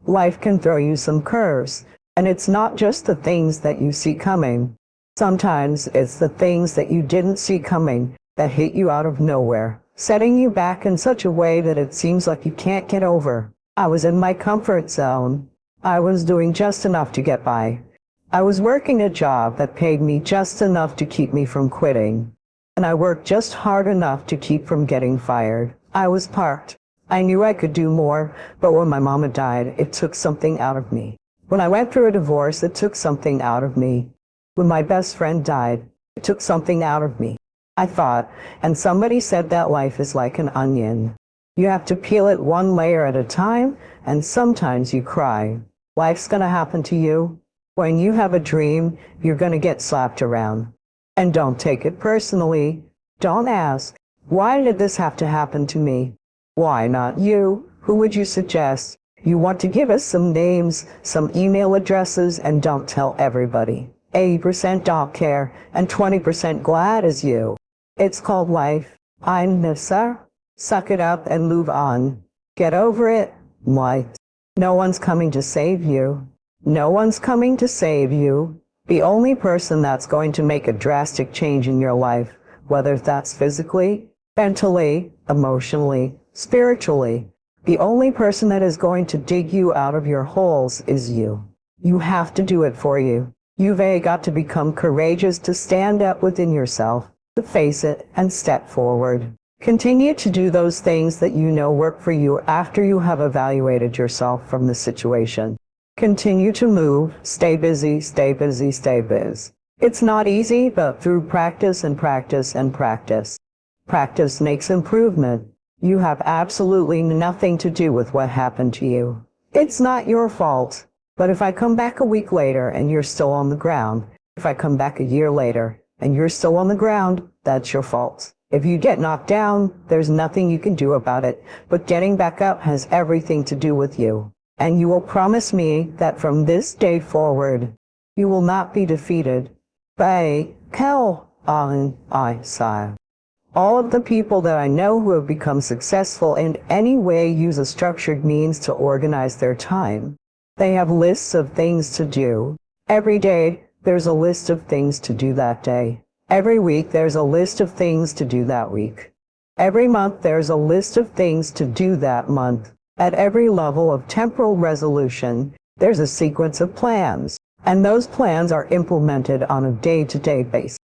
Life can throw you some curves, and it's not just the things that you see coming. Sometimes it's the things that you didn't see coming that hit you out of nowhere, setting you back in such a way that it seems like you can't get over. I was in my comfort zone. I was doing just enough to get by. I was working a job that paid me just enough to keep me from quitting. And I worked just hard enough to keep from getting fired. I was parked. I knew I could do more, but when my mama died, it took something out of me. When I went through a divorce, it took something out of me. When my best friend died, it took something out of me. I thought, and somebody said that life is like an onion. You have to peel it one layer at a time, and sometimes you cry. Life's gonna happen to you. When you have a dream, you're gonna get slapped around. And don't take it personally. Don't ask, why did this have to happen to me? Why not you? Who would you suggest? You want to give us some names, some email addresses, and don't tell everybody. 80% don't care, and 20% glad as you. It's called life. I'm Nissa. Suck it up and move on. Get over it. Why? No one's coming to save you. No one's coming to save you. The only person that's going to make a drastic change in your life, whether that's physically, mentally, emotionally, spiritually, the only person that is going to dig you out of your holes is you. You have to do it for you. You've got to become courageous to stand up within yourself, to face it and step forward. Continue to do those things that you know work for you after you have evaluated yourself from the situation. Continue to move, stay busy, stay busy, stay biz. It's not easy, but through practice and practice and practice. Practice makes improvement. You have absolutely nothing to do with what happened to you. It's not your fault. But if I come back a week later and you're still on the ground, if I come back a year later and you're still on the ground, that's your fault. If you get knocked down, there's nothing you can do about it, but getting back up has everything to do with you. And you will promise me that from this day forward, you will not be defeated. By Kel on I saw. All of the people that I know who have become successful in any way use a structured means to organize their time. They have lists of things to do. Every day, there's a list of things to do that day. Every week, there's a list of things to do that week. Every month, there's a list of things to do that month. At every level of temporal resolution, there's a sequence of plans, and those plans are implemented on a day-to-day basis.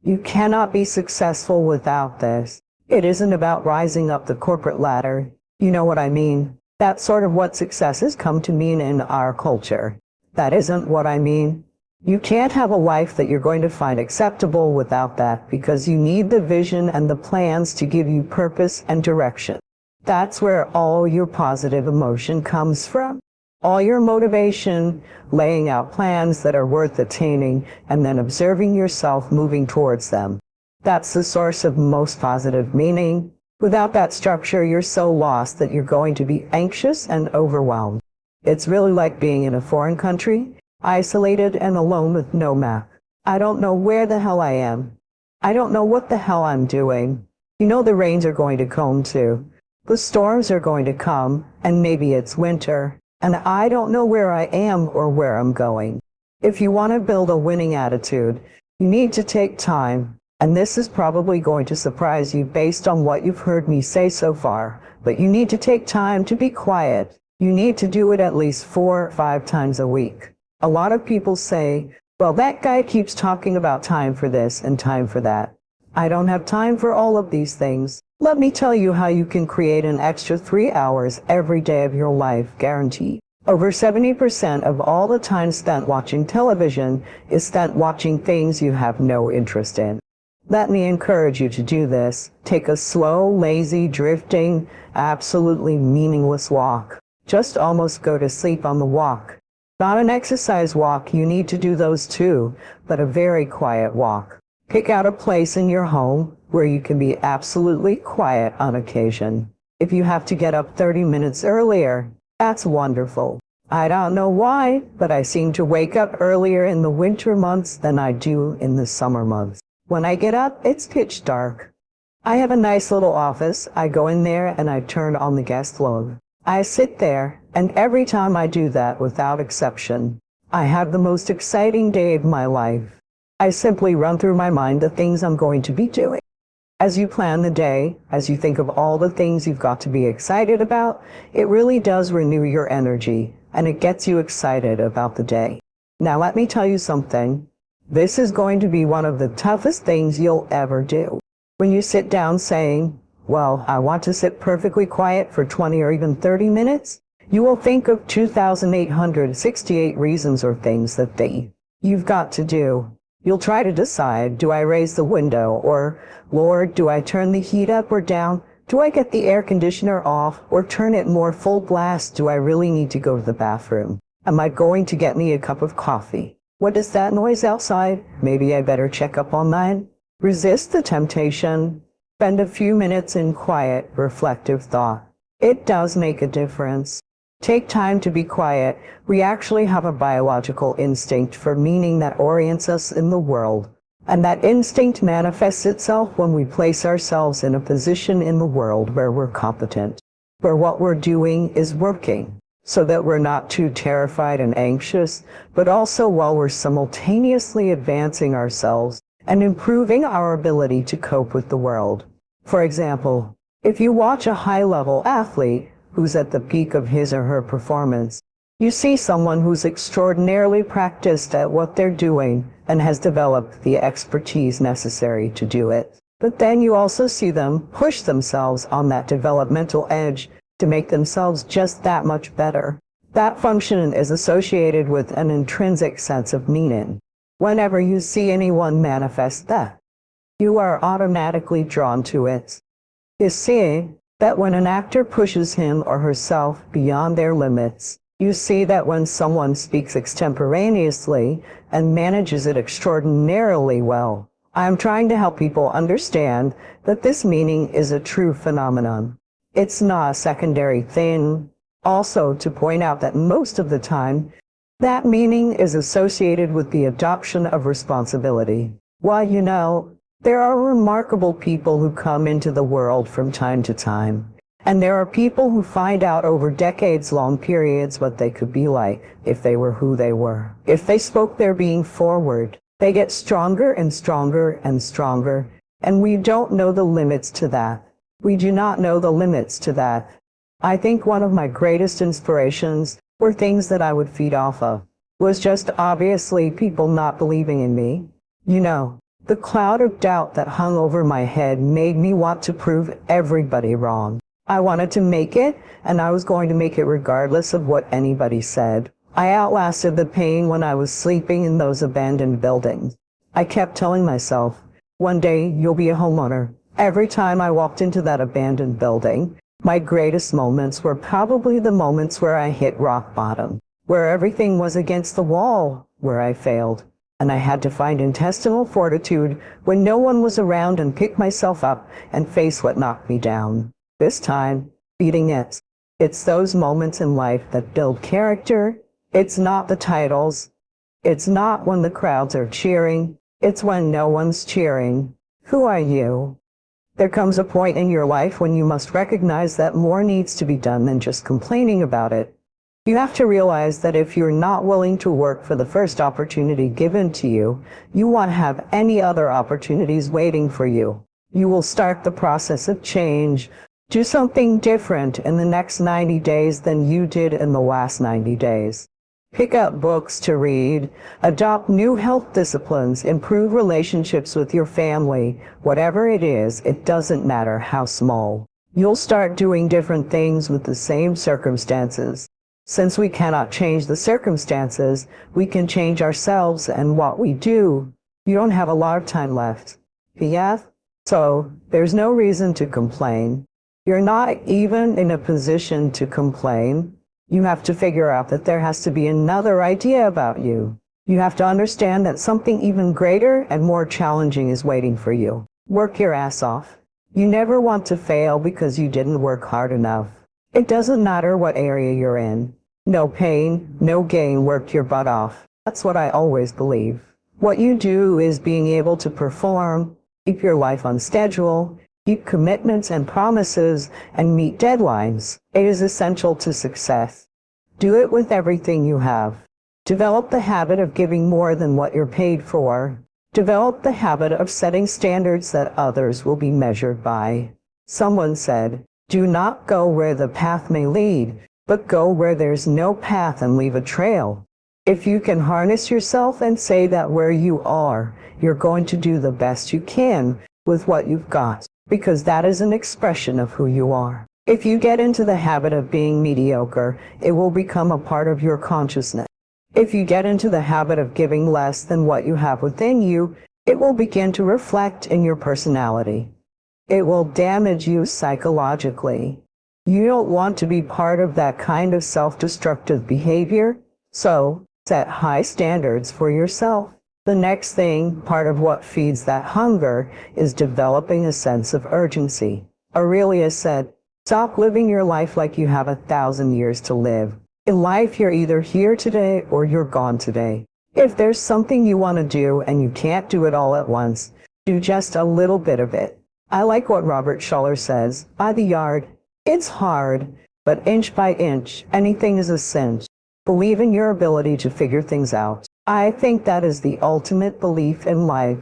You cannot be successful without this. It isn't about rising up the corporate ladder. You know what I mean? That's sort of what success has come to mean in our culture. That isn't what I mean. You can't have a life that you're going to find acceptable without that, because you need the vision and the plans to give you purpose and direction. That's where all your positive emotion comes from. All your motivation, laying out plans that are worth attaining, and then observing yourself moving towards them. That's the source of most positive meaning. Without that structure, you're so lost that you're going to be anxious and overwhelmed. It's really like being in a foreign country, isolated and alone with no map. I don't know where the hell I am. I don't know what the hell I'm doing. You know the rains are going to come too. The storms are going to come, and maybe it's winter, and I don't know where I am or where I'm going. If you want to build a winning attitude, you need to take time, and this is probably going to surprise you based on what you've heard me say so far, but you need to take time to be quiet. You need to do it at least 4 or 5 times a week. A lot of people say, well, that guy keeps talking about time for this and time for that. I don't have time for all of these things. Let me tell you how you can create an extra 3 hours every day of your life, guaranteed. Over 70% of all the time spent watching television is spent watching things you have no interest in. Let me encourage you to do this. Take a slow, lazy, drifting, absolutely meaningless walk. Just almost go to sleep on the walk. Not an exercise walk, you need to do those too, but a very quiet walk. Pick out a place in your home where you can be absolutely quiet on occasion. If you have to get up 30 minutes earlier, that's wonderful. I don't know why, but I seem to wake up earlier in the winter months than I do in the summer months. When I get up, it's pitch dark. I have a nice little office. I go in there and I turn on the gas log. I sit there And every time I do that, without exception, I have the most exciting day of my life. I simply run through my mind the things I'm going to be doing. As you plan the day, as you think of all the things you've got to be excited about, it really does renew your energy, and it gets you excited about the day. Now let me tell you something. This is going to be one of the toughest things you'll ever do. When you sit down saying, well, I want to sit perfectly quiet for 20 or even 30 minutes, you will think of 2,868 reasons or things that you've got to do. You'll try to decide, do I raise the window? Or, Lord, do I turn the heat up or down? Do I get the air conditioner off or turn it more full blast? Do I really need to go to the bathroom? Am I going to get me a cup of coffee? What is that noise outside? Maybe I better check up on mine. Resist the temptation. Spend a few minutes in quiet, reflective thought. It does make a difference. Take time to be quiet. We actually have a biological instinct for meaning that orients us in the world. And that instinct manifests itself when we place ourselves in a position in the world where we're competent, where what we're doing is working, so that we're not too terrified and anxious, but also while we're simultaneously advancing ourselves and improving our ability to cope with the world. For example, if you watch a high-level athlete who's at the peak of his or her performance, you see someone who's extraordinarily practiced at what they're doing and has developed the expertise necessary to do it. But then you also see them push themselves on that developmental edge to make themselves just that much better. That function is associated with an intrinsic sense of meaning. Whenever you see anyone manifest that, you are automatically drawn to it. You see that when an actor pushes him or herself beyond their limits, you see that when someone speaks extemporaneously and manages it extraordinarily well. I'm trying to help people understand that this meaning is a true phenomenon. It's not a secondary thing. Also, to point out that most of the time, that meaning is associated with the adoption of responsibility. Well, you know, there are remarkable people who come into the world from time to time. And there are people who find out over decades-long periods what they could be like if they were who they were. If they spoke their being forward, they get stronger and stronger and stronger. And we don't know the limits to that. We do not know the limits to that. I think one of my greatest inspirations were things that I would feed off of. Was just obviously people not believing in me. You know, the cloud of doubt that hung over my head made me want to prove everybody wrong. I wanted to make it, and I was going to make it regardless of what anybody said. I outlasted the pain when I was sleeping in those abandoned buildings. I kept telling myself, one day you'll be a homeowner. Every time I walked into that abandoned building, my greatest moments were probably the moments where I hit rock bottom, where everything was against the wall, where I failed. And I had to find intestinal fortitude when no one was around and pick myself up and face what knocked me down. This time, beating it. It's those moments in life that build character. It's not the titles. It's not when the crowds are cheering. It's when no one's cheering. Who are you? There comes a point in your life when you must recognize that more needs to be done than just complaining about it. You have to realize that if you're not willing to work for the first opportunity given to you, you won't have any other opportunities waiting for you. You will start the process of change. Do something different in the next 90 days than you did in the last 90 days. Pick up books to read, adopt new health disciplines, improve relationships with your family. Whatever it is, it doesn't matter how small. You'll start doing different things with the same circumstances. Since we cannot change the circumstances, we can change ourselves and what we do. You don't have a lot of time left. Yeah? So, there's no reason to complain. You're not even in a position to complain. You have to figure out that there has to be another idea about you. You have to understand that something even greater and more challenging is waiting for you. Work your ass off. You never want to fail because you didn't work hard enough. It doesn't matter what area you're in. No pain, no gain, work your butt off. That's what I always believe. What you do is being able to perform, keep your life on schedule, keep commitments and promises, and meet deadlines. It is essential to success. Do it with everything you have. Develop the habit of giving more than what you're paid for. Develop the habit of setting standards that others will be measured by. Someone said, "Do not go where the path may lead, but go where there's no path and leave a trail." If you can harness yourself and say that where you are, you're going to do the best you can with what you've got, because that is an expression of who you are. If you get into the habit of being mediocre, it will become a part of your consciousness. If you get into the habit of giving less than what you have within you, it will begin to reflect in your personality. It will damage you psychologically. You don't want to be part of that kind of self-destructive behavior, so set high standards for yourself. The next thing, part of what feeds that hunger, is developing a sense of urgency. Aurelius said, "Stop living your life like you have 1,000 years to live. In life, you're either here today or you're gone today. If there's something you want to do and you can't do it all at once, do just a little bit of it." I like what Robert Schuller says, "By the yard, it's hard, but inch by inch, anything is a cinch." Believe in your ability to figure things out. I think that is the ultimate belief in life,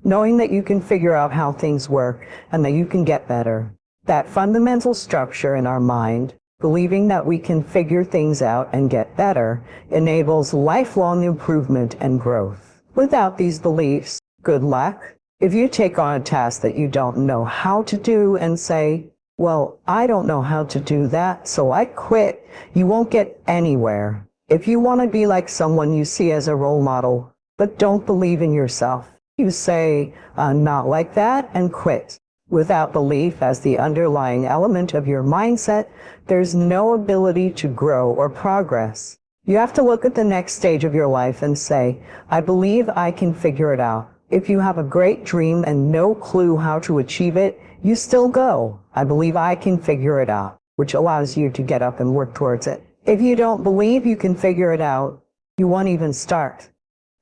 knowing that you can figure out how things work and that you can get better. That fundamental structure in our mind, believing that we can figure things out and get better, enables lifelong improvement and growth. Without these beliefs, good luck. If you take on a task that you don't know how to do and say, "Well, I don't know how to do that, so I quit," you won't get anywhere. If you want to be like someone you see as a role model, but don't believe in yourself, you say, "I'm not like that," and quit. Without belief as the underlying element of your mindset, there's no ability to grow or progress. You have to look at the next stage of your life and say, "I believe I can figure it out." If you have a great dream and no clue how to achieve it, you still go, "I believe I can figure it out," which allows you to get up and work towards it. If you don't believe you can figure it out, you won't even start.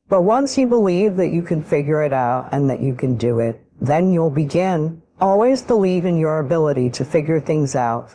But once you believe that you can figure it out and that you can do it, then you'll begin. Always believe in your ability to figure things out.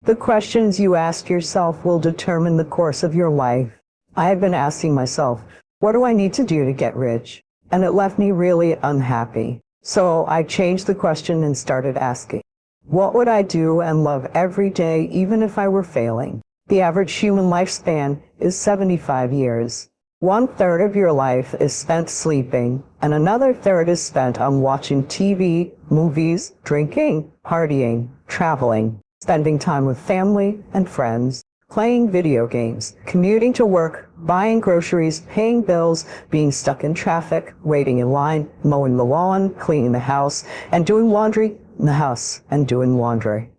The questions you ask yourself will determine the course of your life. I have been asking myself, what do I need to do to get rich? And it left me really unhappy. So I changed the question and started asking, what would I do and love every day even if I were failing? The average human lifespan is 75 years. 1/3 of your life is spent sleeping, and another third is spent on watching TV, movies, drinking, partying, traveling, spending time with family and friends, playing video games, commuting to work, buying groceries, paying bills, being stuck in traffic, waiting in line, mowing the lawn, cleaning the house, and doing laundry in the house and doing laundry.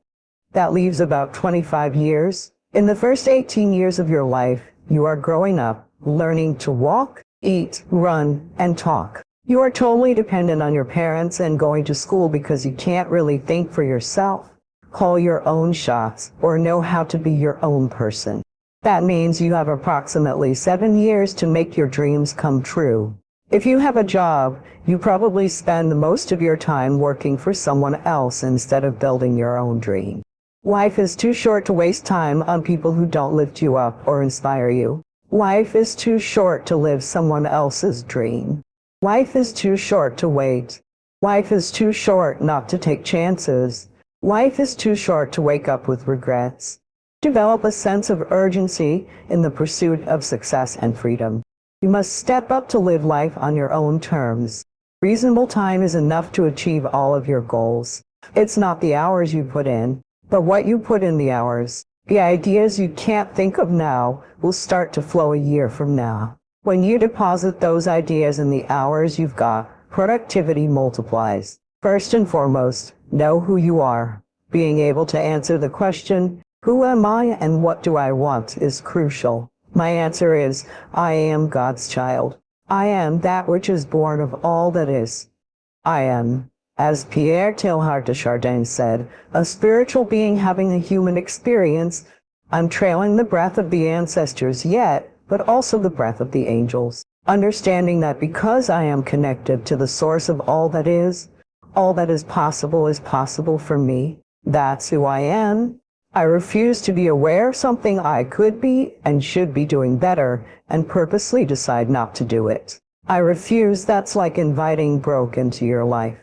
That leaves about 25 years. In the first 18 years of your life, you are growing up, learning to walk, eat, run, and talk. You are totally dependent on your parents and going to school because you can't really think for yourself, call your own shots, or know how to be your own person. That means you have approximately 7 years to make your dreams come true. If you have a job, you probably spend most of your time working for someone else instead of building your own dream. Life is too short to waste time on people who don't lift you up or inspire you. Life is too short to live someone else's dream. Life is too short to wait. Life is too short not to take chances. Life is too short to wake up with regrets. Develop a sense of urgency in the pursuit of success and freedom. You must step up to live life on your own terms. Reasonable time is enough to achieve all of your goals. It's not the hours you put in, but what you put in the hours. The ideas you can't think of now will start to flow a year from now. When you deposit those ideas in the hours you've got, productivity multiplies. First and foremost, know who you are. Being able to answer the question, who am I and what do I want, is crucial. My answer is, I am God's child. I am that which is born of all that is. I am, as Pierre Teilhard de Chardin said, a spiritual being having a human experience. I'm trailing the breath of the ancestors yet, but also the breath of the angels. Understanding that because I am connected to the source of all that is possible for me. That's who I am. I refuse to be aware of something I could be and should be doing better and purposely decide not to do it. I refuse. That's like inviting broke into your life.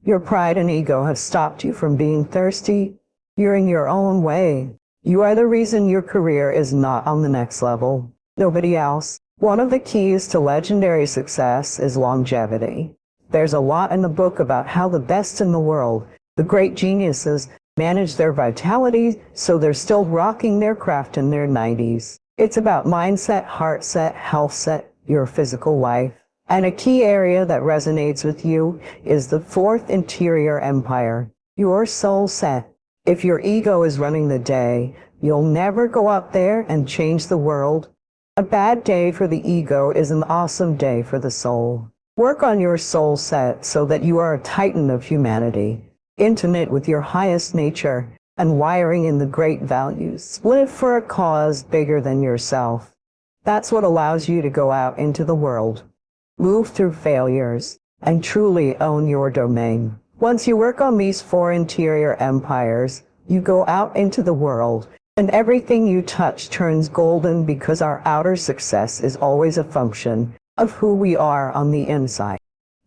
Your pride and ego have stopped you from being thirsty. You're in your own way. You are the reason your career is not on the next level. Nobody else. One of the keys to legendary success is longevity. There's a lot in the book about how the best in the world, the great geniuses, manage their vitality so they're still rocking their craft in their 90s. It's about mindset, heart set, health set, your physical life. And a key area that resonates with you is the fourth interior empire, your soul set. If your ego is running the day, you'll never go out there and change the world. A bad day for the ego is an awesome day for the soul. Work on your soul set so that you are a titan of humanity, intimate with your highest nature, and wiring in the great values. Live for a cause bigger than yourself. That's what allows you to go out into the world, move through failures, and truly own your domain. Once you work on these four interior empires, you go out into the world, and everything you touch turns golden because our outer success is always a function of who we are on the inside.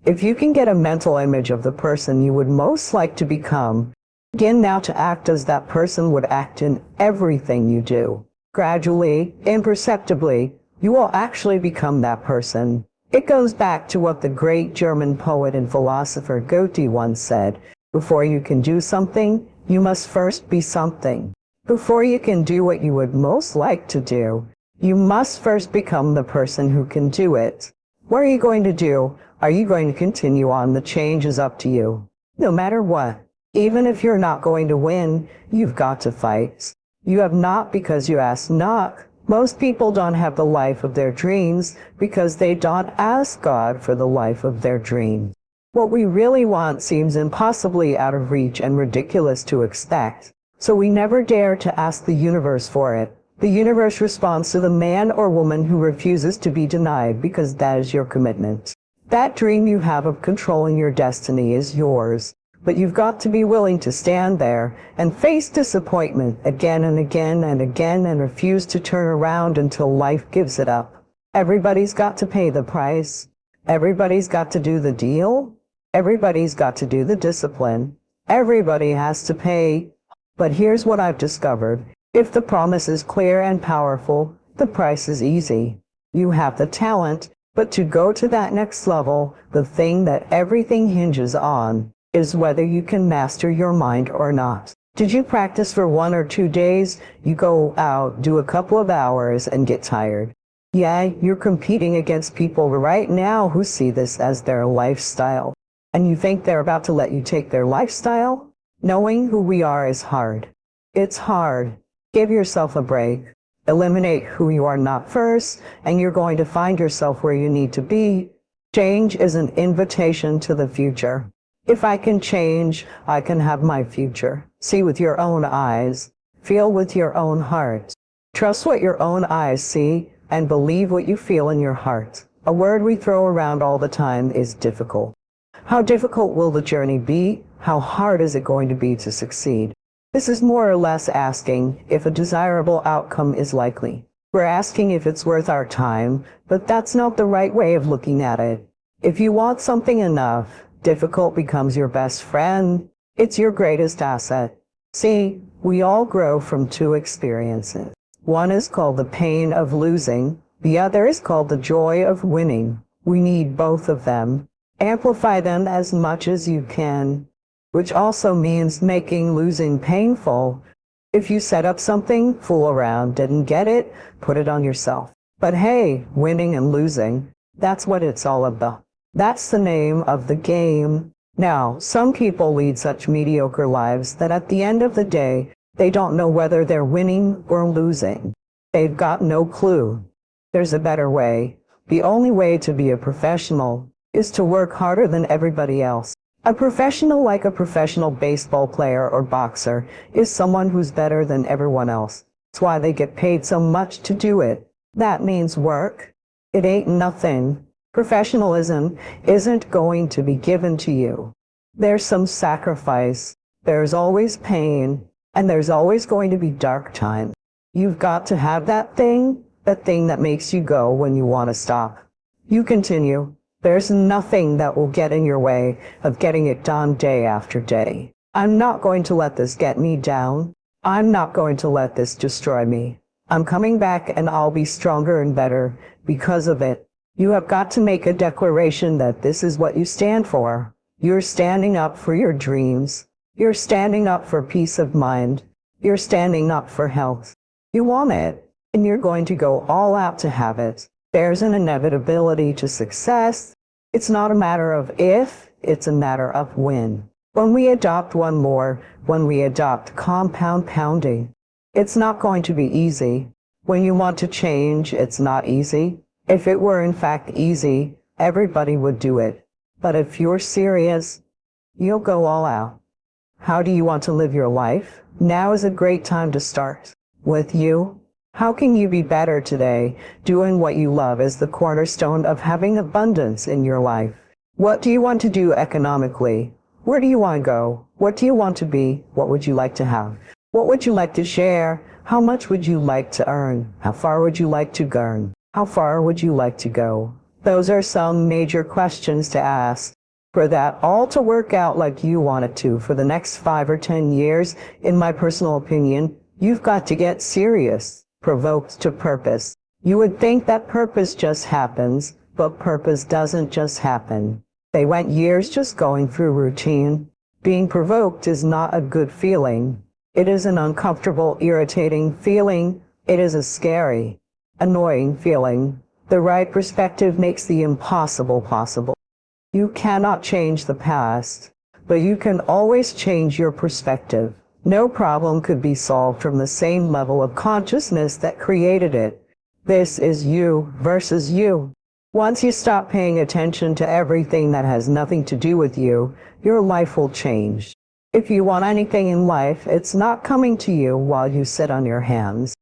If you can get a mental image of the person you would most like to become, begin now to act as that person would act in everything you do. Gradually, imperceptibly, you will actually become that person. It goes back to what the great German poet and philosopher Goethe once said, before you can do something, you must first be something. Before you can do what you would most like to do, you must first become the person who can do it. What are you going to do? Are you going to continue on? The change is up to you. No matter what, even if you're not going to win, you've got to fight. You have not because you asked not. Most people don't have the life of their dreams because they don't ask God for the life of their dreams. What we really want seems impossibly out of reach and ridiculous to expect, so we never dare to ask the universe for it. The universe responds to the man or woman who refuses to be denied because that is your commitment. That dream you have of controlling your destiny is yours, but you've got to be willing to stand there and face disappointment again and again and again and refuse to turn around until life gives it up. Everybody's got to pay the price. Everybody's got to do the deal. Everybody's got to do the discipline. Everybody has to pay. But here's what I've discovered. If the promise is clear and powerful, the price is easy. You have the talent, but to go to that next level, the thing that everything hinges on is whether you can master your mind or not. Did you practice for 1 or 2 days? You go out, do a couple of hours, and get tired. Yeah, you're competing against people right now who see this as their lifestyle. And you think they're about to let you take their lifestyle? Knowing who we are is hard. It's hard. Give yourself a break. Eliminate who you are not first, and you're going to find yourself where you need to be. Change is an invitation to the future. If I can change, I can have my future. See with your own eyes. Feel with your own heart. Trust what your own eyes see, and believe what you feel in your heart. A word we throw around all the time is difficult. How difficult will the journey be? How hard is it going to be to succeed? This is more or less asking if a desirable outcome is likely. We're asking if it's worth our time, but that's not the right way of looking at it. If you want something enough, difficult becomes your best friend. It's your greatest asset. See, we all grow from 2 experiences. One is called the pain of losing. The other is called the joy of winning. We need both of them. Amplify them as much as you can, which also means making losing painful. If you set up something, fool around, didn't get it, put it on yourself. But hey, winning and losing, that's what it's all about. That's the name of the game. Now, some people lead such mediocre lives that at the end of the day, they don't know whether they're winning or losing. They've got no clue. There's a better way. The only way to be a professional is to work harder than everybody else. A professional, like a professional baseball player or boxer, is someone who's better than everyone else. That's why they get paid so much to do it. That means work. It ain't nothing. Professionalism isn't going to be given to you. There's some sacrifice. There's always pain. And there's always going to be dark times. You've got to have that thing that makes you go when you want to stop. You continue. There's nothing that will get in your way of getting it done day after day. I'm not going to let this get me down. I'm not going to let this destroy me. I'm coming back and I'll be stronger and better because of it. You have got to make a declaration that this is what you stand for. You're standing up for your dreams. You're standing up for peace of mind. You're standing up for health. You want it, and you're going to go all out to have it. There's an inevitability to success. It's not a matter of if, it's a matter of when. When we adopt one more, when we adopt compound pounding, it's not going to be easy. When you want to change, it's not easy. If it were in fact easy, everybody would do it. But if you're serious, you'll go all out. How do you want to live your life? Now is a great time to start. With you, how can you be better today? Doing what you love is the cornerstone of having abundance in your life. What do you want to do economically? Where do you want to go? What do you want to be? What would you like to have? What would you like to share? How much would you like to earn? How far would you like to earn? How far would you like to go? Those are some major questions to ask. For that all to work out like you want it to for the next 5 or 10 years, in my personal opinion, you've got to get serious, provoked to purpose. You would think that purpose just happens, but purpose doesn't just happen. They went years just going through routine. Being provoked is not a good feeling. It is an uncomfortable, irritating feeling. It is a scary, annoying feeling. The right perspective makes the impossible possible. You cannot change the past, but you can always change your perspective. No problem could be solved from the same level of consciousness that created it. This is you versus you. Once you stop paying attention to everything that has nothing to do with you, your life will change. If you want anything in life, it's not coming to you while you sit on your hands.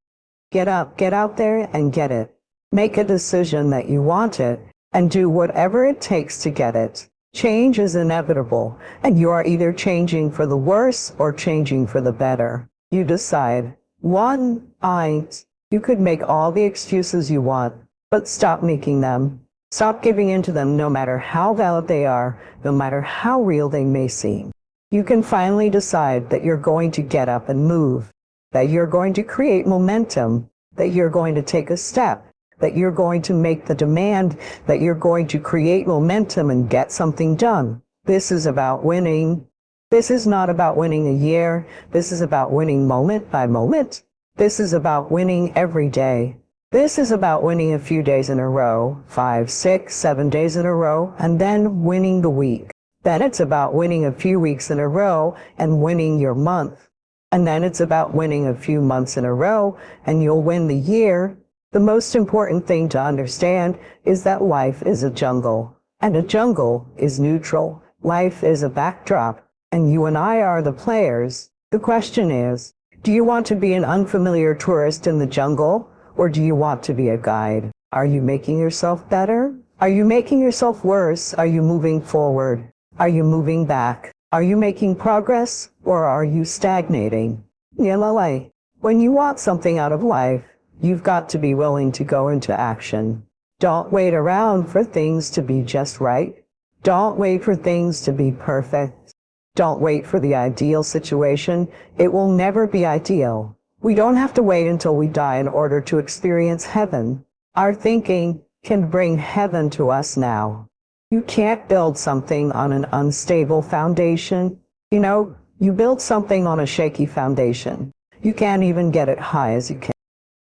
Get up, get out there, and get it. Make a decision that you want it, and do whatever it takes to get it. Change is inevitable, and you are either changing for the worse or changing for the better. You decide. You could make all the excuses you want, but stop making them. Stop giving in to them no matter how valid they are, no matter how real they may seem. You can finally decide that you're going to get up and move, that you're going to create momentum, that you're going to take a step, that you're going to make the demand, that you're going to create momentum and get something done. This is about winning. This is not about winning a year. This is about winning moment by moment. This is about winning every day. This is about winning a few days in a row, 5, 6, 7 days in a row, and then winning the week. Then it's about winning a few weeks in a row and winning your month. And then it's about winning a few months in a row and you'll win the year. The most important thing to understand is that life is a jungle, and a jungle is neutral. Life is a backdrop, and you and I are the players. The question is, do you want to be an unfamiliar tourist in the jungle, or do you want to be a guide? Are you making yourself better? Are you making yourself worse? Are you moving forward? Are you moving back? Are you making progress, or are you stagnating? When you want something out of life, you've got to be willing to go into action. Don't wait around for things to be just right. Don't wait for things to be perfect. Don't wait for the ideal situation. It will never be ideal. We don't have to wait until we die in order to experience heaven. Our thinking can bring heaven to us now. You can't build something on an unstable foundation. You build something on a shaky foundation. You can't even get it high as you can.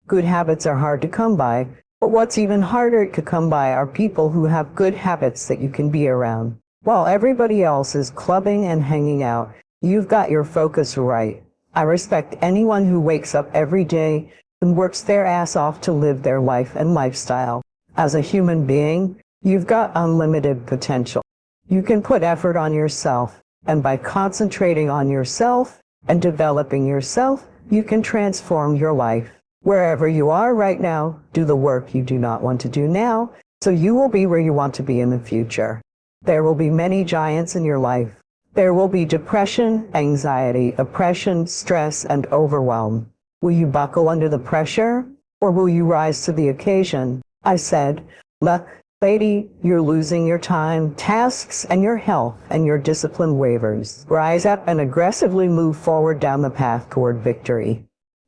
Good habits are hard to come by, but what's even harder to come by are people who have good habits that you can be around. While everybody else is clubbing and hanging out, you've got your focus right. I respect anyone who wakes up every day and works their ass off to live their life and lifestyle. As a human being, you've got unlimited potential. You can put effort on yourself, and by concentrating on yourself and developing yourself, you can transform your life. Wherever you are right now, do the work you do not want to do now, so you will be where you want to be in the future. There will be many giants in your life, There will be depression, anxiety, oppression, stress, and overwhelm. Will you buckle under the pressure, or will you rise to the occasion? I said, "Look, lady, you're losing your time, tasks, and your health, and your discipline wavers. Rise up and aggressively move forward down the path toward victory.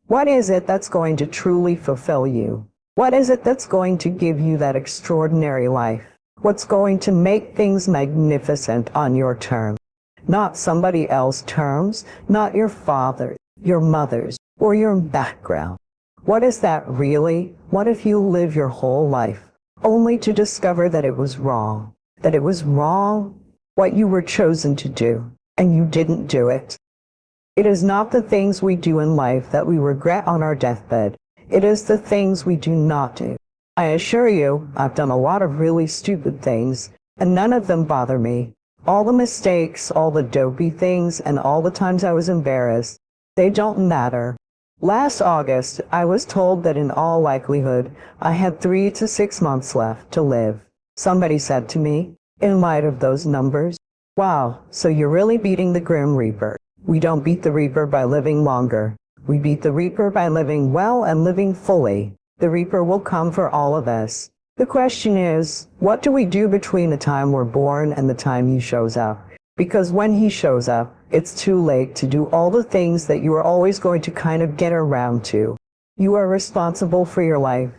What is it that's going to truly fulfill you? What is it that's going to give you that extraordinary life? What's going to make things magnificent on your terms? Not somebody else's terms, not your father's, your mother's, or your background. What is that really? What if you live your whole life only to discover that it was wrong? That it was wrong, what you were chosen to do, and you didn't do it. It is not the things we do in life that we regret on our deathbed. It is the things we do not do. I assure you, I've done a lot of really stupid things, and none of them bother me. All the mistakes, all the dopey things, and all the times I was embarrassed, they don't matter. Last August, I was told that in all likelihood, I had 3 to 6 months left to live. Somebody said to me, in light of those numbers, "Wow, so you're really beating the Grim Reaper." We don't beat the Reaper by living longer. We beat the Reaper by living well and living fully. The Reaper will come for all of us. The question is, what do we do between the time we're born and the time he shows up? Because when he shows up, it's too late to do all the things that you are always going to kind of get around to. You are responsible for your life.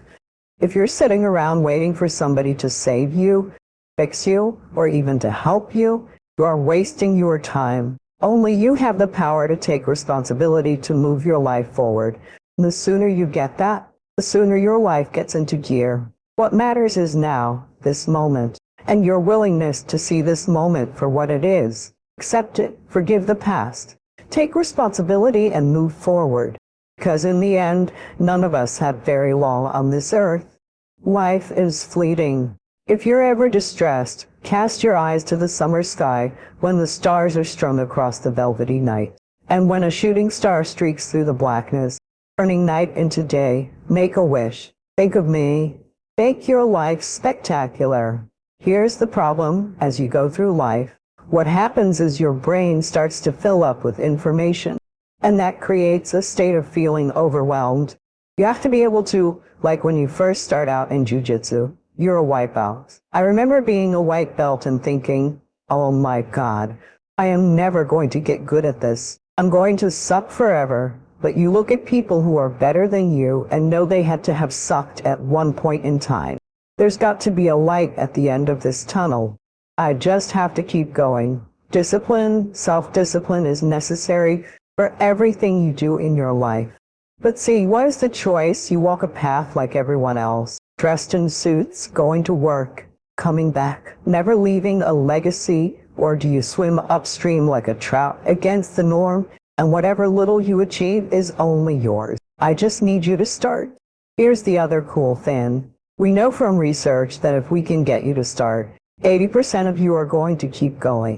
If you're sitting around waiting for somebody to save you, fix you, or even to help you, you are wasting your time. Only you have the power to take responsibility to move your life forward. And the sooner you get that, the sooner your life gets into gear. What matters is now, this moment, and your willingness to see this moment for what it is. Accept it, forgive the past, take responsibility and move forward. Because in the end, none of us have very long on this earth. Life is fleeting. If you're ever distressed, cast your eyes to the summer sky when the stars are strung across the velvety night. And when a shooting star streaks through the blackness, turning night into day, make a wish. Think of me. Make your life spectacular. Here's the problem as you go through life. What happens is your brain starts to fill up with information, and that creates a state of feeling overwhelmed. You have to be able to, like when you first start out in jiu-jitsu, you're a white belt. I remember being a white belt and thinking, oh my God, I am never going to get good at this. I'm going to suck forever. But you look at people who are better than you and know they had to have sucked at one point in time. There's got to be a light at the end of this tunnel. I just have to keep going. Discipline, self-discipline is necessary for everything you do in your life. But see, what is the choice? You walk a path like everyone else, dressed in suits, going to work, coming back, never leaving a legacy, or do you swim upstream like a trout against the norm, and whatever little you achieve is only yours? I just need you to start. Here's the other cool thing. We know from research that if we can get you to start, 80% of you are going to keep going.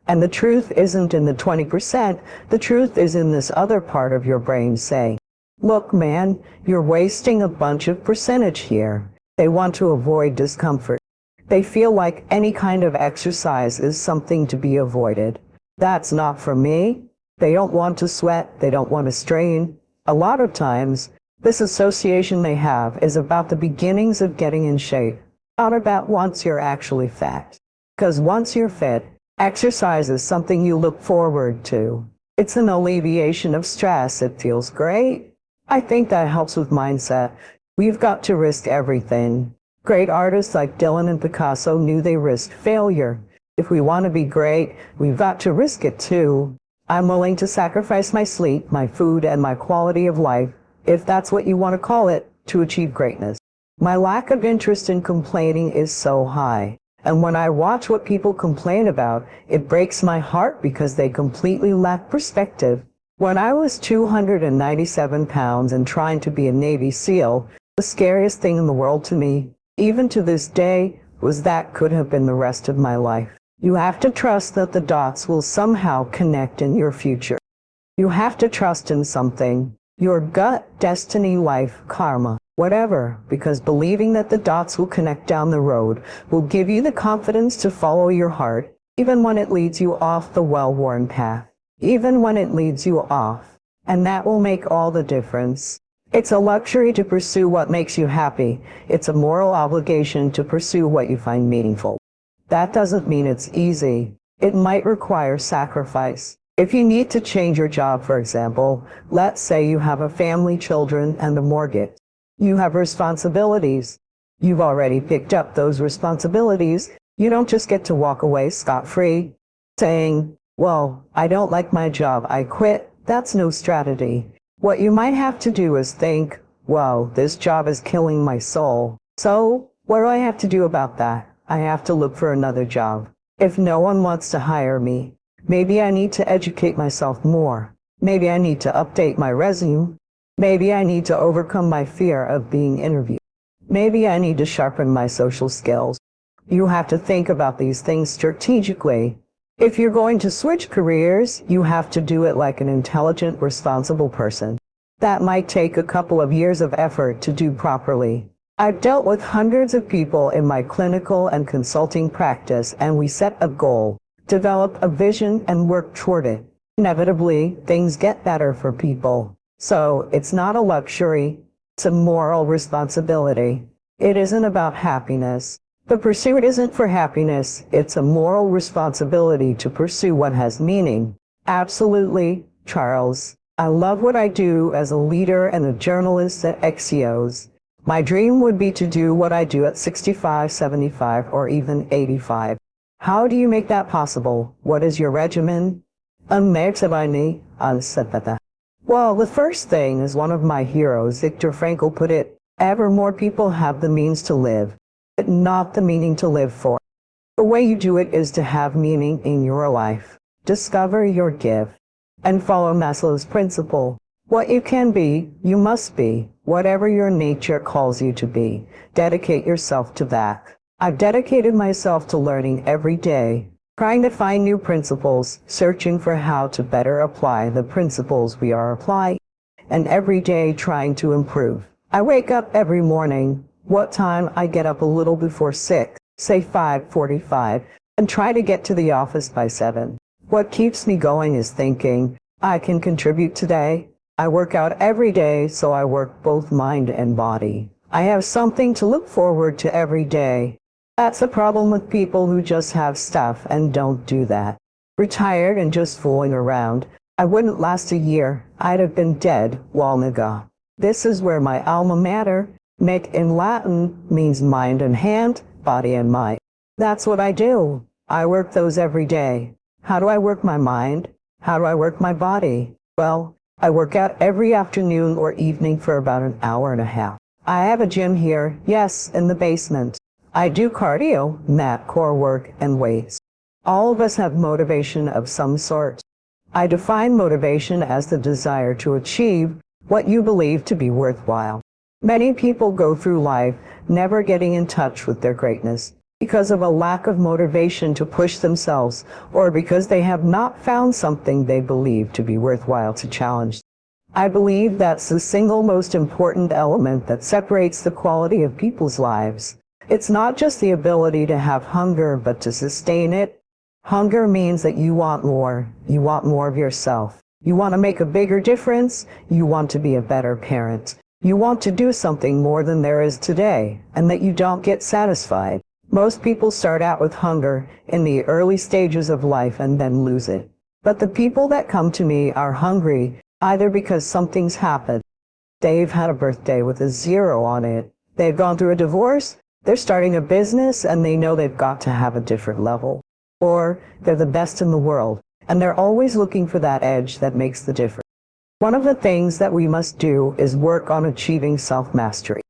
And the truth isn't in the 20%, the truth is in this other part of your brain saying, look man, you're wasting a bunch of percentage here. They want to avoid discomfort. They feel like any kind of exercise is something to be avoided. That's not for me. They don't want to sweat, they don't want to strain. A lot of times, this association they have is about the beginnings of getting in shape, not about once you're actually fat. Because once you're fit, exercise is something you look forward to. It's an alleviation of stress, it feels great. I think that helps with mindset. We've got to risk everything. Great artists like Dylan and Picasso knew they risked failure. If we want to be great, we've got to risk it too. I'm willing to sacrifice my sleep, my food, and my quality of life, if that's what you want to call it, to achieve greatness. My lack of interest in complaining is so high. And when I watch what people complain about, it breaks my heart because they completely lack perspective. When I was 297 pounds and trying to be a Navy SEAL, the scariest thing in the world to me, even to this day, was that could have been the rest of my life. You have to trust that the dots will somehow connect in your future. You have to trust in something, your gut, destiny, life, karma, whatever, because believing that the dots will connect down the road will give you the confidence to follow your heart even when it leads you off the well-worn path, even when it leads you off. And that will make all the difference. It's a luxury to pursue what makes you happy. It's a moral obligation to pursue what you find meaningful. That doesn't mean it's easy. It might require sacrifice. If you need to change your job, for example, let's say you have a family, children, and a mortgage. You have responsibilities. You've already picked up those responsibilities. You don't just get to walk away scot-free, saying, well, I don't like my job, I quit. That's no strategy. What you might have to do is think, well, this job is killing my soul. So, what do I have to do about that? I have to look for another job. If no one wants to hire me, maybe I need to educate myself more. Maybe I need to update my resume. Maybe I need to overcome my fear of being interviewed. Maybe I need to sharpen my social skills. You have to think about these things strategically. If you're going to switch careers, you have to do it like an intelligent, responsible person. That might take a couple of years of effort to do properly. I've dealt with hundreds of people in my clinical and consulting practice, and we set a goal, develop a vision, and work toward it. Inevitably, things get better for people. So, it's not a luxury, it's a moral responsibility. It isn't about happiness. The pursuit isn't for happiness, it's a moral responsibility to pursue what has meaning. Absolutely, Charles. I love what I do as a leader and a journalist at Axios. My dream would be to do what I do at 65, 75, or even 85. How do you make that possible? What is your regimen? Well, the first thing, as one of my heroes, Viktor Frankl, put it, ever more people have the means to live, but not the meaning to live for. The way you do it is to have meaning in your life. Discover your gift and follow Maslow's principle. What you can be, you must be. Whatever your nature calls you to be, dedicate yourself to that. I've dedicated myself to learning every day, trying to find new principles, searching for how to better apply the principles we are applying, and every day trying to improve. I wake up every morning. What time? I get up a little before 6, say 5:45, and try to get to the office by 7. What keeps me going is thinking, I can contribute today. I work out every day, so I work both mind and body. I have something to look forward to every day. That's the problem with people who just have stuff and don't do that. Retired and just fooling around. I wouldn't last a year. I'd have been dead long ago. This is where my alma mater, ment in Latin, means mind and hand, body and mind. That's what I do. I work those every day. How do I work my mind? How do I work my body? Well, I work out every afternoon or evening for about an hour and a half. I have a gym here, yes, in the basement. I do cardio, mat, core work, and weights. All of us have motivation of some sort. I define motivation as the desire to achieve what you believe to be worthwhile. Many people go through life never getting in touch with their greatness because of a lack of motivation to push themselves, or because they have not found something they believe to be worthwhile to challenge. I believe that's the single most important element that separates the quality of people's lives. It's not just the ability to have hunger, but to sustain it. Hunger means that you want more. You want more of yourself. You want to make a bigger difference. You want to be a better parent. You want to do something more than there is today, and that you don't get satisfied. Most people start out with hunger in the early stages of life and then lose it. But the people that come to me are hungry either because something's happened. They've had a birthday with a 0 on it. They've gone through a divorce. They're starting a business and they know they've got to have a different level. Or they're the best in the world and they're always looking for that edge that makes the difference. One of the things that we must do is work on achieving self-mastery.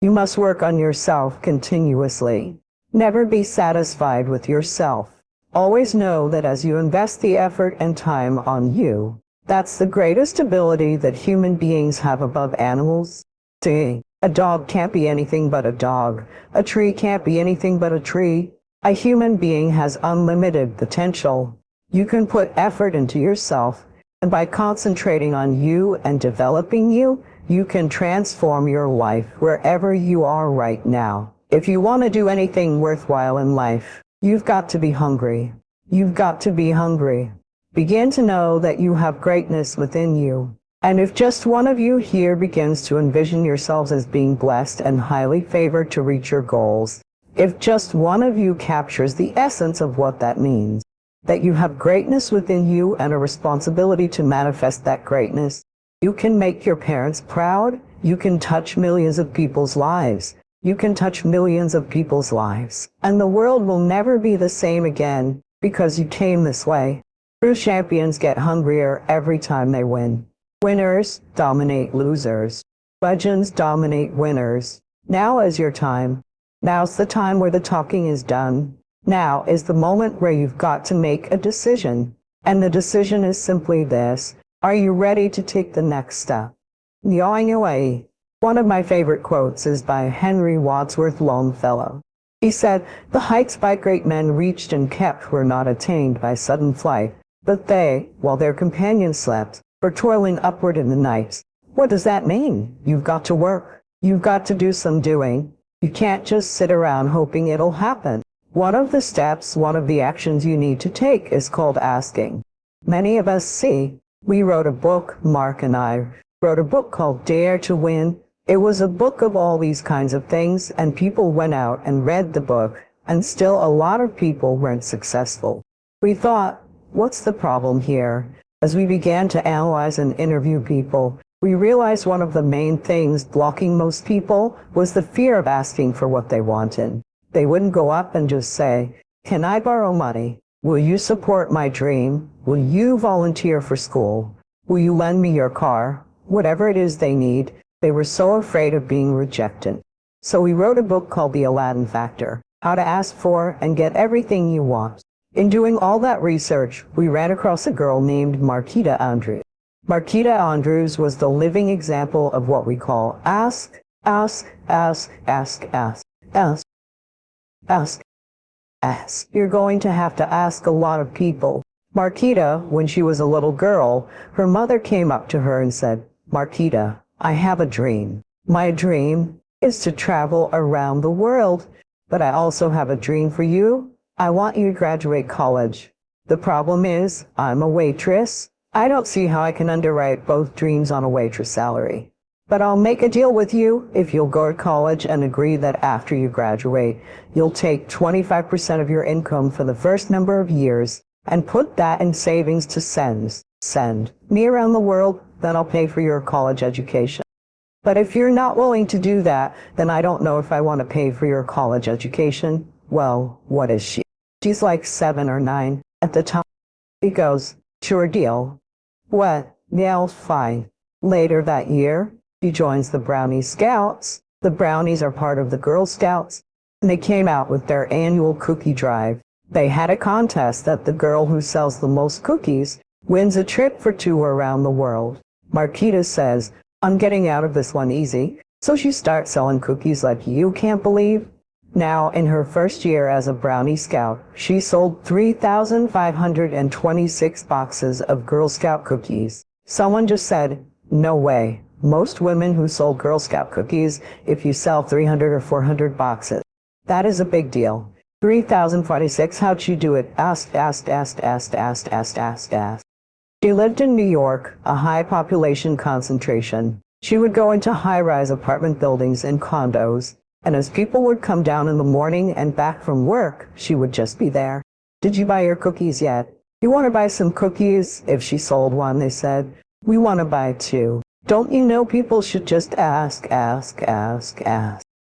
You must work on yourself continuously. Never be satisfied with yourself. Always know that as you invest the effort and time on you, that's the greatest ability that human beings have above animals. See, a dog can't be anything but a dog. A tree can't be anything but a tree. A human being has unlimited potential. You can put effort into yourself, and by concentrating on you and developing you, you can transform your life wherever you are right now. If you want to do anything worthwhile in life, you've got to be hungry. You've got to be hungry. Begin to know that you have greatness within you. And if just one of you here begins to envision yourselves as being blessed and highly favored to reach your goals, if just one of you captures the essence of what that means, that you have greatness within you and a responsibility to manifest that greatness, you can make your parents proud, you can touch millions of people's lives, you can touch millions of people's lives, and the world will never be the same again because you came this way. True champions get hungrier every time they win. Winners dominate losers. Legends dominate winners. Now is your time. Now's the time where the talking is done. Now is the moment where you've got to make a decision. And the decision is simply this. Are you ready to take the next step? Yawing away. One of my favorite quotes is by Henry Wadsworth Longfellow. He said, "The heights by great men reached and kept were not attained by sudden flight, but they, while their companions slept, were toiling upward in the night." What does that mean? You've got to work. You've got to do some doing. You can't just sit around hoping it'll happen. One of the steps, one of the actions you need to take is called asking. Many of us see. We wrote a book, Mark and I wrote a book called Dare to Win. It was a book of all these kinds of things, and people went out and read the book, and still a lot of people weren't successful. We thought, what's the problem here? As we began to analyze and interview people, we realized one of the main things blocking most people was the fear of asking for what they wanted. They wouldn't go up and just say, "Can I borrow money? Will you support my dream? Will you volunteer for school? Will you lend me your car?" Whatever it is they need, they were so afraid of being rejected. So we wrote a book called The Aladdin Factor, How to Ask For and Get Everything You Want. In doing all that research, we ran across a girl named Marquita Andrews. Marquita Andrews was the living example of what we call ask, ask, ask, ask, ask, ask, ask, ask. You're going to have to ask a lot of people. Marquita, when she was a little girl, her mother came up to her and said, "Marquita, I have a dream. My dream is to travel around the world, but I also have a dream for you. I want you to graduate college. The problem is, I'm a waitress. I don't see how I can underwrite both dreams on a waitress salary. But I'll make a deal with you if you'll go to college and agree that after you graduate, you'll take 25% of your income for the first number of years and put that in savings to send me around the world, then I'll pay for your college education. But if you're not willing to do that, then I don't know if I want to pay for your college education." Well, what is she? She's like 7 or 9 at the time. He goes, "Sure deal." What? Yeah, fine. Later that year, she joins the Brownie Scouts. The Brownies are part of the Girl Scouts, and they came out with their annual cookie drive. They had a contest that the girl who sells the most cookies wins a trip for 2 around the world. Marquita says, "I'm getting out of this one easy." So she starts selling cookies like you can't believe. Now, in her first year as a Brownie Scout, she sold 3,526 boxes of Girl Scout cookies. Someone just said, "No way. Most women who sold Girl Scout cookies, if you sell 300 or 400 boxes. That is a big deal." 3,046, how'd she do it? Asked. She lived in New York, a high population concentration. She would go into high-rise apartment buildings and condos, and as people would come down in the morning and back from work, she would just be there. "Did you buy your cookies yet? You want to buy some cookies?" If she sold one, they said, "We want to buy 2. Don't you know people should just ask?"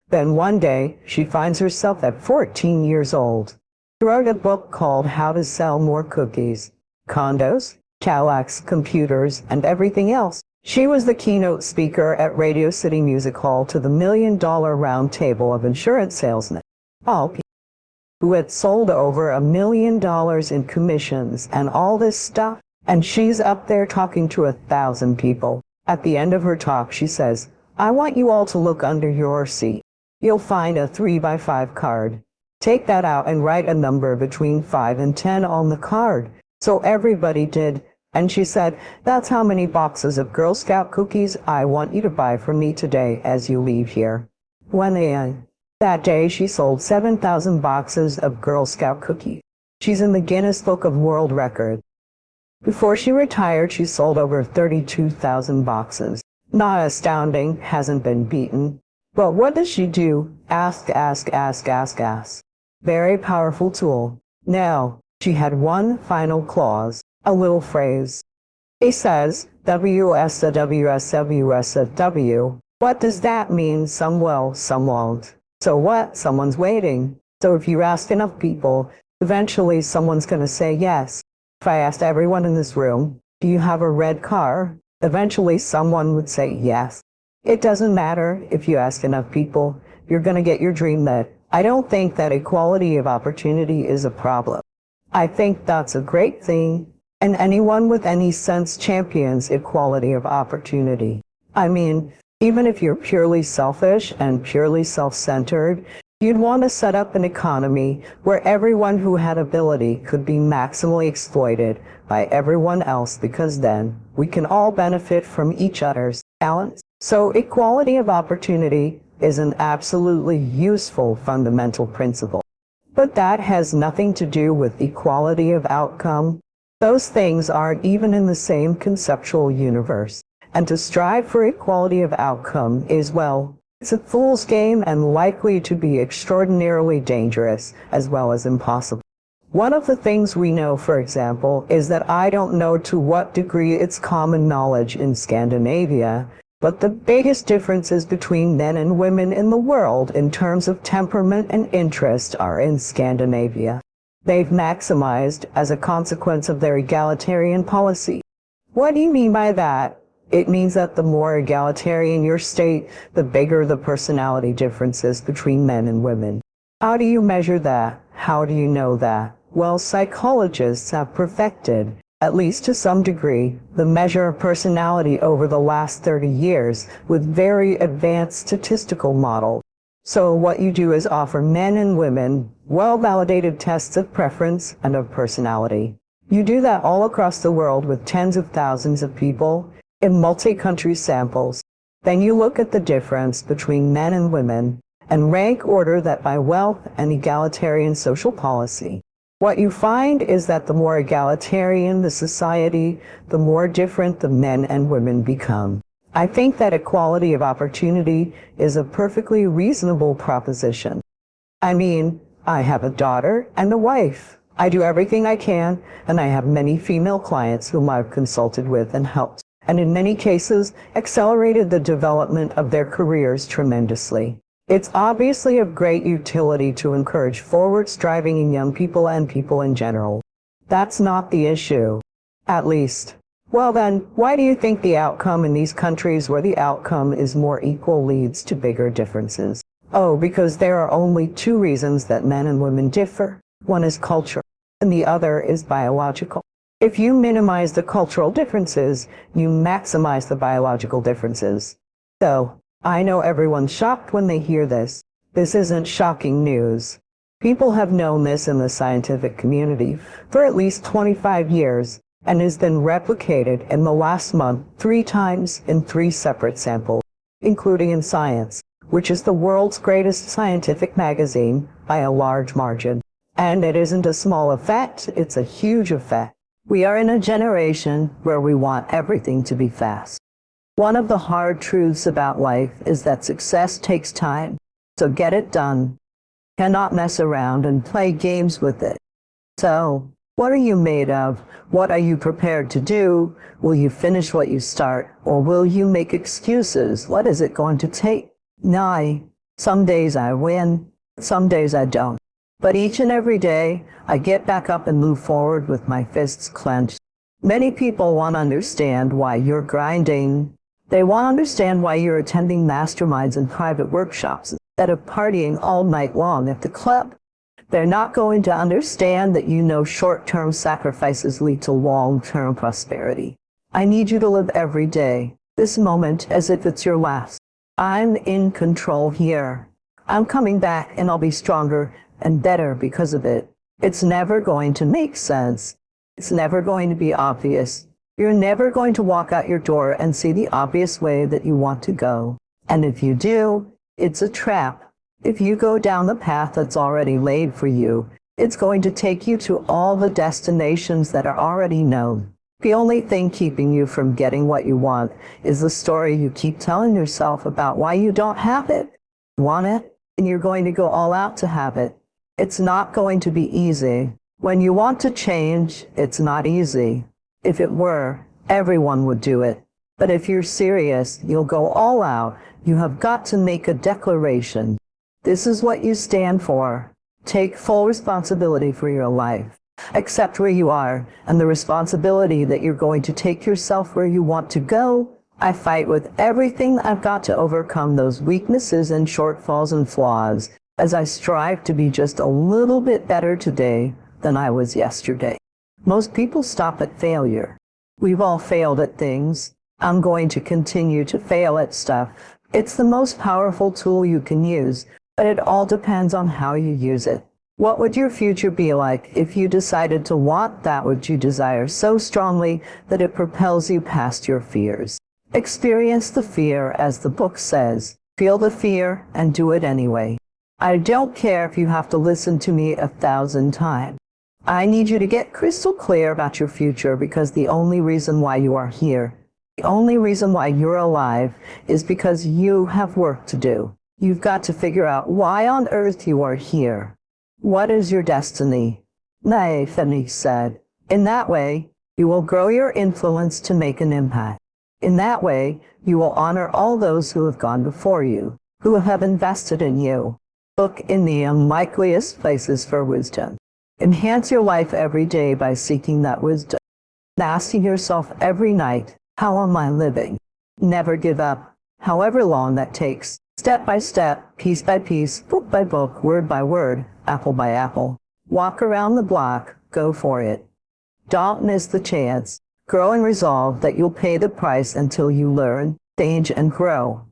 Then one day, she finds herself at 14 years old. She wrote a book called How to Sell More Cookies. Condos, Cadillacs, computers, and everything else. She was the keynote speaker at Radio City Music Hall to the $1 Million Round Table of Insurance Salesmen. All people who had sold over $1 million in commissions and all this stuff. And she's up there talking to 1,000 people. At the end of her talk, she says, "I want you all to look under your seat. You'll find a 3x5 card. Take that out and write a number between 5 and 10 on the card." So everybody did. And she said, "That's how many boxes of Girl Scout cookies I want you to buy from me today as you leave here." 1 a.m. That day she sold 7,000 boxes of Girl Scout cookies. She's in the Guinness Book of World Records. Before she retired, she sold over 32,000 boxes. Not astounding, hasn't been beaten. But what does she do? Ask, ask, ask, ask, ask. Very powerful tool. Now, she had one final clause, a little phrase. It says, WSWSWSW. What does that mean? Some will, some won't. So what? Someone's waiting. So if you ask enough people, eventually someone's going to say yes. If I asked everyone in this room, do you have a red car? Eventually someone would say yes. It doesn't matter if you ask enough people, you're going to get your dream met. I don't think that equality of opportunity is a problem. I think that's a great thing, and anyone with any sense champions equality of opportunity. I mean, even if you're purely selfish and purely self-centered, you'd want to set up an economy where everyone who had ability could be maximally exploited by everyone else, because then we can all benefit from each other's talents. So equality of opportunity is an absolutely useful fundamental principle. But that has nothing to do with equality of outcome. Those things aren't even in the same conceptual universe. And to strive for equality of outcome is, well, it's a fool's game and likely to be extraordinarily dangerous as well as impossible. One of the things we know, for example, is that I don't know to what degree it's common knowledge in Scandinavia, but the biggest differences between men and women in the world in terms of temperament and interest are in Scandinavia. They've maximized as a consequence of their egalitarian policy. What do you mean by that? It means that the more egalitarian your state, the bigger the personality differences between men and women. How do you measure that? How do you know that? Well, psychologists have perfected, at least to some degree, the measure of personality over the last 30 years with very advanced statistical models. So what you do is offer men and women well-validated tests of preference and of personality. You do that all across the world with tens of thousands of people in multi-country samples. Then you look at the difference between men and women and rank order that by wealth and egalitarian social policy. What you find is that the more egalitarian the society, the more different the men and women become. I think that equality of opportunity is a perfectly reasonable proposition. I mean, I have a daughter and a wife. I do everything I can, and I have many female clients whom I've consulted with and helped, and in many cases accelerated the development of their careers tremendously. It's obviously of great utility to encourage forward striving in young people and people in general. That's not the issue. At least. Well then, why do you think the outcome in these countries where the outcome is more equal leads to bigger differences? Oh, because there are only two reasons that men and women differ. One is culture, and the other is biological. If you minimize the cultural differences, you maximize the biological differences. So, I know everyone's shocked when they hear this. This isn't shocking news. People have known this in the scientific community for at least 25 years and has been replicated in the last month 3 times in 3 separate samples, including in Science, which is the world's greatest scientific magazine by a large margin. And it isn't a small effect, it's a huge effect. We are in a generation where we want everything to be fast. One of the hard truths about life is that success takes time, so get it done. Cannot mess around and play games with it. So, what are you made of? What are you prepared to do? Will you finish what you start, or will you make excuses? What is it going to take? Some days I win, some days I don't. But each and every day, I get back up and move forward with my fists clenched. Many people want to understand why you're grinding. They want to understand why you're attending masterminds and private workshops instead of partying all night long at the club. They're not going to understand that you know short-term sacrifices lead to long-term prosperity. I need you to live every day, this moment, as if it's your last. I'm in control here. I'm coming back and I'll be stronger and better because of it. It's never going to make sense. It's never going to be obvious. You're never going to walk out your door and see the obvious way that you want to go. And if you do, it's a trap. If you go down the path that's already laid for you, It's going to take you to all the destinations that are already known. The only thing keeping you from getting what you want is the story you keep telling yourself about why you don't have it. Want it, and you're going to go all out to have it. It's not going to be easy. When you want to change, it's not easy. If it were, everyone would do it. But if you're serious, you'll go all out. You have got to make a declaration. This is what you stand for. Take full responsibility for your life. Accept where you are and the responsibility that you're going to take yourself where you want to go. I fight with everything I've got to overcome those weaknesses and shortfalls and flaws as I strive to be just a little bit better today than I was yesterday. Most people stop at failure. We've all failed at things. I'm going to continue to fail at stuff. It's the most powerful tool you can use, but it all depends on how you use it. What would your future be like if you decided to want that which you desire so strongly that it propels you past your fears? Experience the fear, as the book says. Feel the fear and do it anyway. I don't care if you have to listen to me 1,000 times. I need you to get crystal clear about your future, because the only reason why you are here, the only reason why you're alive, is because you have work to do. You've got to figure out why on earth you are here. What is your destiny? Nathaniel said. In that way, you will grow your influence to make an impact. In that way, you will honor all those who have gone before you, who have invested in you. Look in the unlikeliest places for wisdom. Enhance your life every day by seeking that wisdom. Asking yourself every night, how am I living? Never give up, however long that takes. Step by step, piece by piece, book by book, word by word, apple by apple. Walk around the block, go for it. Don't miss the chance. Grow and resolve that you'll pay the price until you learn, change, and grow.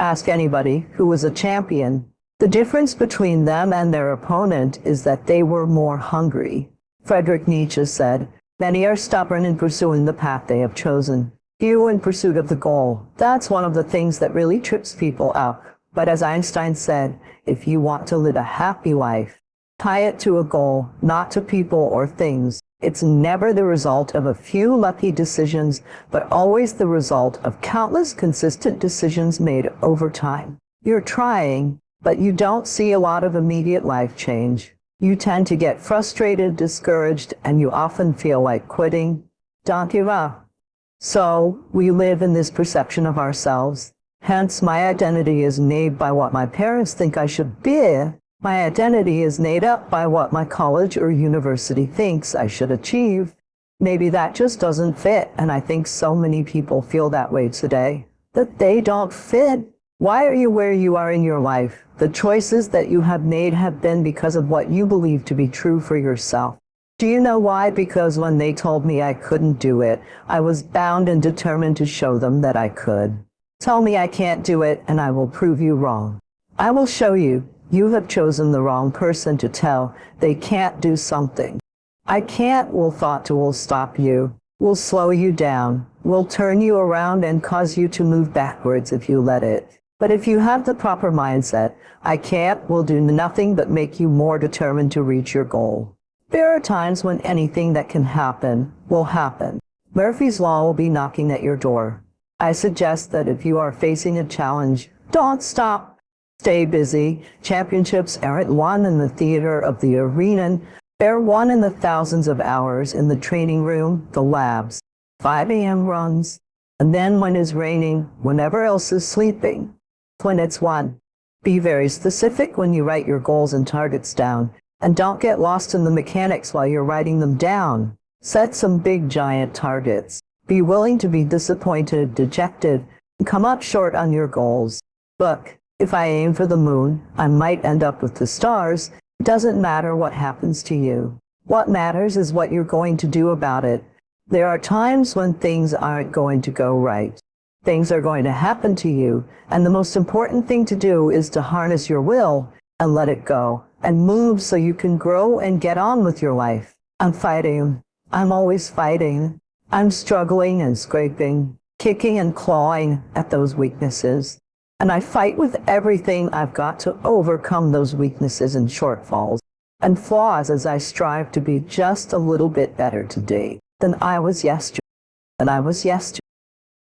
Ask anybody who was a champion. The difference between them and their opponent is that they were more hungry. Friedrich Nietzsche said, "Many are stubborn in pursuing the path they have chosen. Few in pursuit of the goal." That's one of the things that really trips people up. But as Einstein said, if you want to live a happy life, tie it to a goal, not to people or things. It's never the result of a few lucky decisions, but always the result of countless consistent decisions made over time. You're trying, but you don't see a lot of immediate life change. You tend to get frustrated, discouraged, and you often feel like quitting. Don't give up. So, we live in this perception of ourselves. Hence, my identity is made by what my parents think I should be. My identity is made up by what my college or university thinks I should achieve. Maybe that just doesn't fit, and I think so many people feel that way today, that they don't fit. Why are you where you are in your life? The choices that you have made have been because of what you believe to be true for yourself. Do you know why? Because when they told me I couldn't do it, I was bound and determined to show them that I could. Tell me I can't do it, and I will prove you wrong. I will show you. You have chosen the wrong person to tell they can't do something. I can't will stop you, will slow you down, will turn you around and cause you to move backwards if you let it. But if you have the proper mindset, I can't will do nothing but make you more determined to reach your goal. There are times when anything that can happen will happen. Murphy's Law will be knocking at your door. I suggest that if you are facing a challenge, don't stop. Stay busy. Championships aren't won in the theater of the arena. They're won in the thousands of hours in the training room, the labs, 5 a.m. runs, and then when it's raining, whenever else is sleeping. When it's won. Be very specific when you write your goals and targets down, and don't get lost in the mechanics while you're writing them down. Set some big giant targets. Be willing to be disappointed, dejected, and come up short on your goals. Look, if I aim for the moon, I might end up with the stars. It doesn't matter what happens to you. What matters is what you're going to do about it. There are times when things aren't going to go right. Things are going to happen to you, and the most important thing to do is to harness your will and let it go, and move so you can grow and get on with your life. I'm fighting. I'm always fighting. I'm struggling and scraping, kicking and clawing at those weaknesses. And I fight with everything I've got to overcome those weaknesses and shortfalls. and flaws as I strive to be just a little bit better today than I was yesterday.